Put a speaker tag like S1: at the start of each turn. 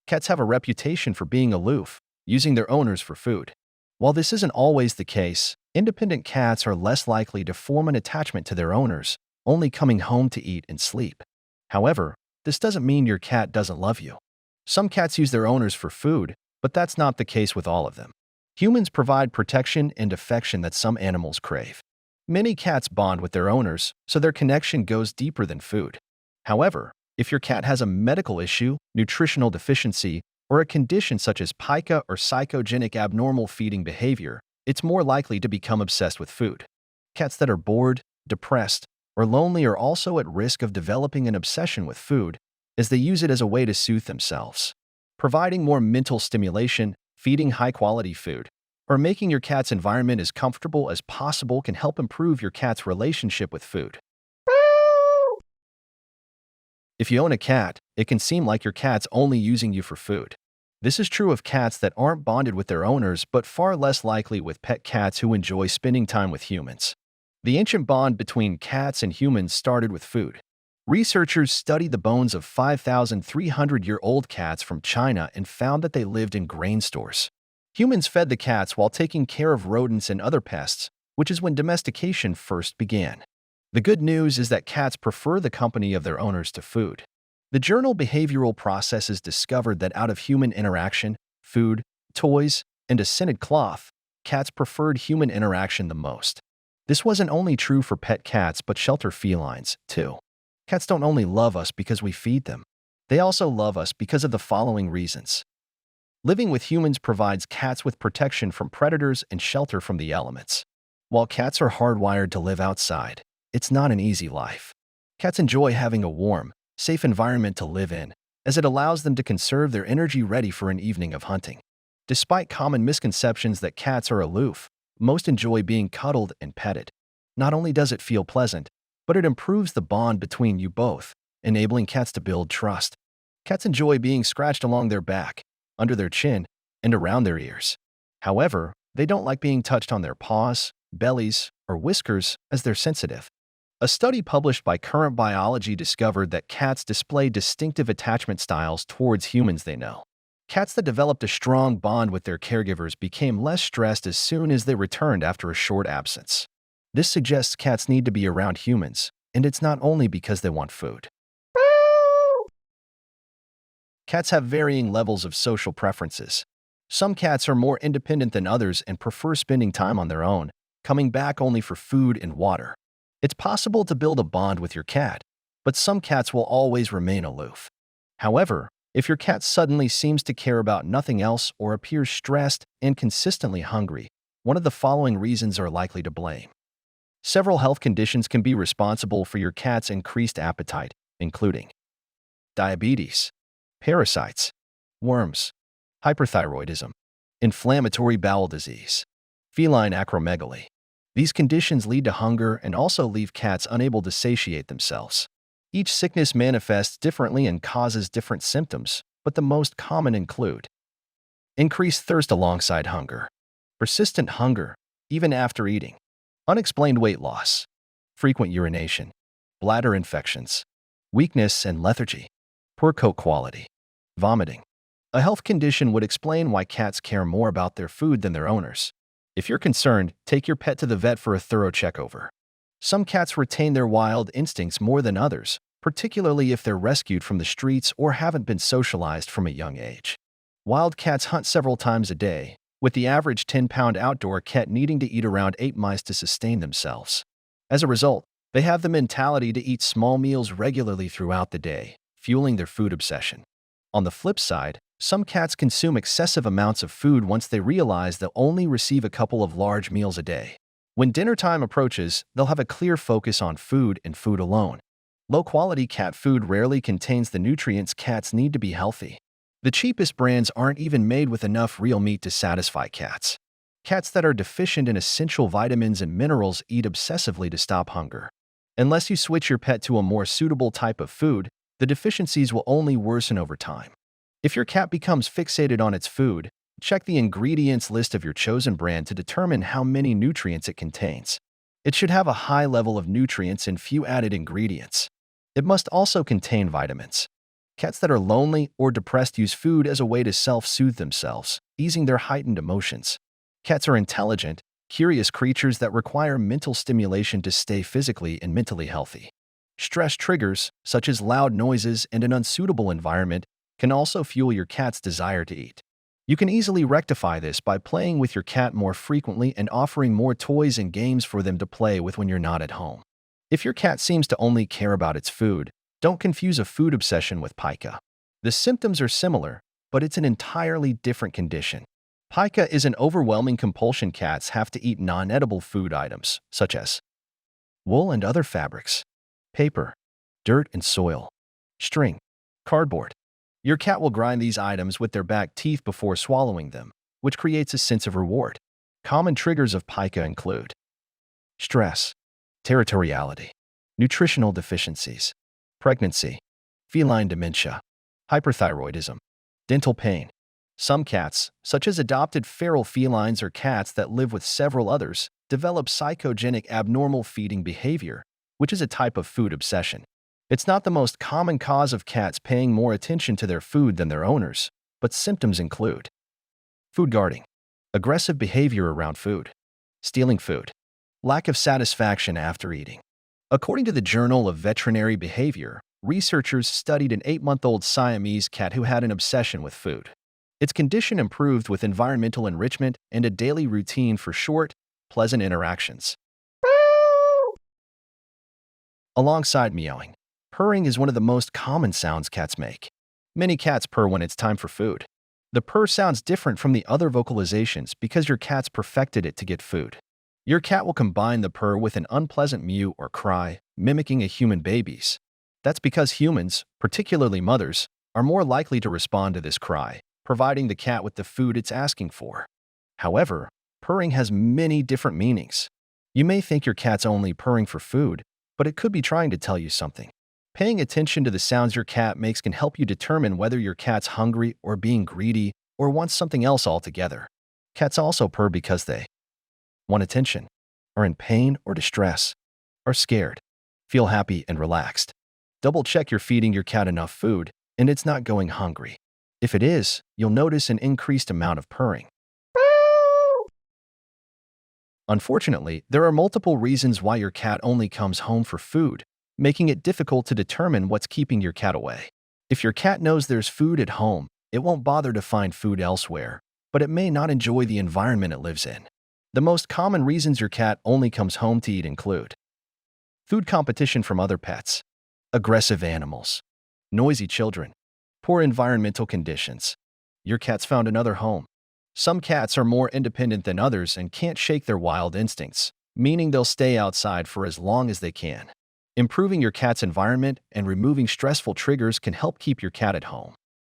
S1: Cats have a reputation for being aloof, using their owners for food. While this isn't always the case, independent cats are less likely to form an attachment to their owners, only coming home to eat and sleep. However, this doesn't mean your cat doesn't love you. Some cats use their owners for food, but that's not the case with all of them. Humans provide protection and affection that some animals crave. Many cats bond with their owners, so their connection goes deeper than food. However, if your cat has a medical issue, nutritional deficiency, or a condition such as pica or psychogenic abnormal feeding behavior, it's more likely to become obsessed with food. Cats that are bored, depressed, or lonely are also at risk of developing an obsession with food, as they use it as a way to soothe themselves. Providing more mental stimulation, feeding high-quality food, or making your cat's environment as comfortable as possible can help improve your cat's relationship with food. If you own a cat, it can seem like your cat's only using you for food. This is true of cats that aren't bonded with their owners, but far less likely with pet cats who enjoy spending time with humans. The ancient bond between cats and humans started with food. Researchers studied the bones of 5,300-year-old cats from China and found that they lived in grain stores. Humans fed the cats while taking care of rodents and other pests, which is when domestication first began. The good news is that cats prefer the company of their owners to food. The journal Behavioral Processes discovered that out of human interaction, food, toys, and a scented cloth, cats preferred human interaction the most. This wasn't only true for pet cats but shelter felines, too. Cats don't only love us because we feed them. They also love us because of the following reasons. Living with humans provides cats with protection from predators and shelter from the elements. While cats are hardwired to live outside, it's not an easy life. Cats enjoy having a warm, safe environment to live in, as it allows them to conserve their energy ready for an evening of hunting. Despite common misconceptions that cats are aloof, most enjoy being cuddled and petted. Not only does it feel pleasant, but it improves the bond between you both, enabling cats to build trust. Cats enjoy being scratched along their back, under their chin, and around their ears. However, they don't like being touched on their paws, bellies, or whiskers as they're sensitive. A study published by Current Biology discovered that cats display distinctive attachment styles towards humans they know. Cats that developed a strong bond with their caregivers became less stressed as soon as they returned after a short absence. This suggests cats need to be around humans, and it's not only because they want food. Cats have varying levels of social preferences. Some cats are more independent than others and prefer spending time on their own, coming back only for food and water. It's possible to build a bond with your cat, but some cats will always remain aloof. However, if your cat suddenly seems to care about nothing else or appears stressed and consistently hungry, one of the following reasons are likely to blame. Several health conditions can be responsible for your cat's increased appetite, including diabetes, parasites, worms, hyperthyroidism, inflammatory bowel disease, feline acromegaly. These conditions lead to hunger and also leave cats unable to satiate themselves. Each sickness manifests differently and causes different symptoms, but the most common include increased thirst alongside hunger, persistent hunger, even after eating, unexplained weight loss, frequent urination, bladder infections, weakness and lethargy, poor coat quality, vomiting. A health condition would explain why cats care more about their food than their owners. If you're concerned, take your pet to the vet for a thorough checkover. Some cats retain their wild instincts more than others, particularly if they're rescued from the streets or haven't been socialized from a young age. Wild cats hunt several times a day, with the average 10-pound outdoor cat needing to eat around 8 mice to sustain themselves. As a result, they have the mentality to eat small meals regularly throughout the day, fueling their food obsession. On the flip side, some cats consume excessive amounts of food once they realize they'll only receive a couple of large meals a day. When dinner time approaches, they'll have a clear focus on food and food alone. Low-quality cat food rarely contains the nutrients cats need to be healthy. The cheapest brands aren't even made with enough real meat to satisfy cats. Cats that are deficient in essential vitamins and minerals eat obsessively to stop hunger. Unless you switch your pet to a more suitable type of food, the deficiencies will only worsen over time. If your cat becomes fixated on its food, check the ingredients list of your chosen brand to determine how many nutrients it contains. It should have a high level of nutrients and few added ingredients. It must also contain vitamins. Cats that are lonely or depressed use food as a way to self-soothe themselves, easing their heightened emotions. Cats are intelligent, curious creatures that require mental stimulation to stay physically and mentally healthy. Stress triggers, such as loud noises and an unsuitable environment, can also fuel your cat's desire to eat. You can easily rectify this by playing with your cat more frequently and offering more toys and games for them to play with when you're not at home. If your cat seems to only care about its food, don't confuse a food obsession with pica. The symptoms are similar, but it's an entirely different condition. Pica is an overwhelming compulsion. Cats have to eat non-edible food items, such as wool and other fabrics, paper, dirt and soil, string, cardboard. Your cat will grind these items with their back teeth before swallowing them, which creates a sense of reward. Common triggers of pica include stress, territoriality, nutritional deficiencies, pregnancy, feline dementia, hyperthyroidism, dental pain. Some cats, such as adopted feral felines or cats that live with several others, develop psychogenic abnormal feeding behavior, which is a type of food obsession. It's not the most common cause of cats paying more attention to their food than their owners, but symptoms include food guarding, aggressive behavior around food, stealing food, lack of satisfaction after eating. According to the Journal of Veterinary Behavior, researchers studied an 8-month-old Siamese cat who had an obsession with food. Its condition improved with environmental enrichment and a daily routine for short, pleasant interactions. Alongside meowing, purring is one of the most common sounds cats make. Many cats purr when it's time for food. The purr sounds different from the other vocalizations because your cat's perfected it to get food. Your cat will combine the purr with an unpleasant mew or cry, mimicking a human baby's. That's because humans, particularly mothers, are more likely to respond to this cry, providing the cat with the food it's asking for. However, purring has many different meanings. You may think your cat's only purring for food, but it could be trying to tell you something. Paying attention to the sounds your cat makes can help you determine whether your cat's hungry or being greedy or wants something else altogether. Cats also purr because they want attention, are in pain or distress, are scared, feel happy and relaxed. Double-check you're feeding your cat enough food and it's not going hungry. If it is, you'll notice an increased amount of purring. Unfortunately, there are multiple reasons why your cat only comes home for food, making it difficult to determine what's keeping your cat away. If your cat knows there's food at home, it won't bother to find food elsewhere, but it may not enjoy the environment it lives in. The most common reasons your cat only comes home to eat include food competition from other pets, aggressive animals, noisy children, poor environmental conditions. Your cat's found another home. Some cats are more independent than others and can't shake their wild instincts, meaning they'll stay outside for as long as they can. Improving your cat's environment and removing stressful triggers can help keep your cat at home.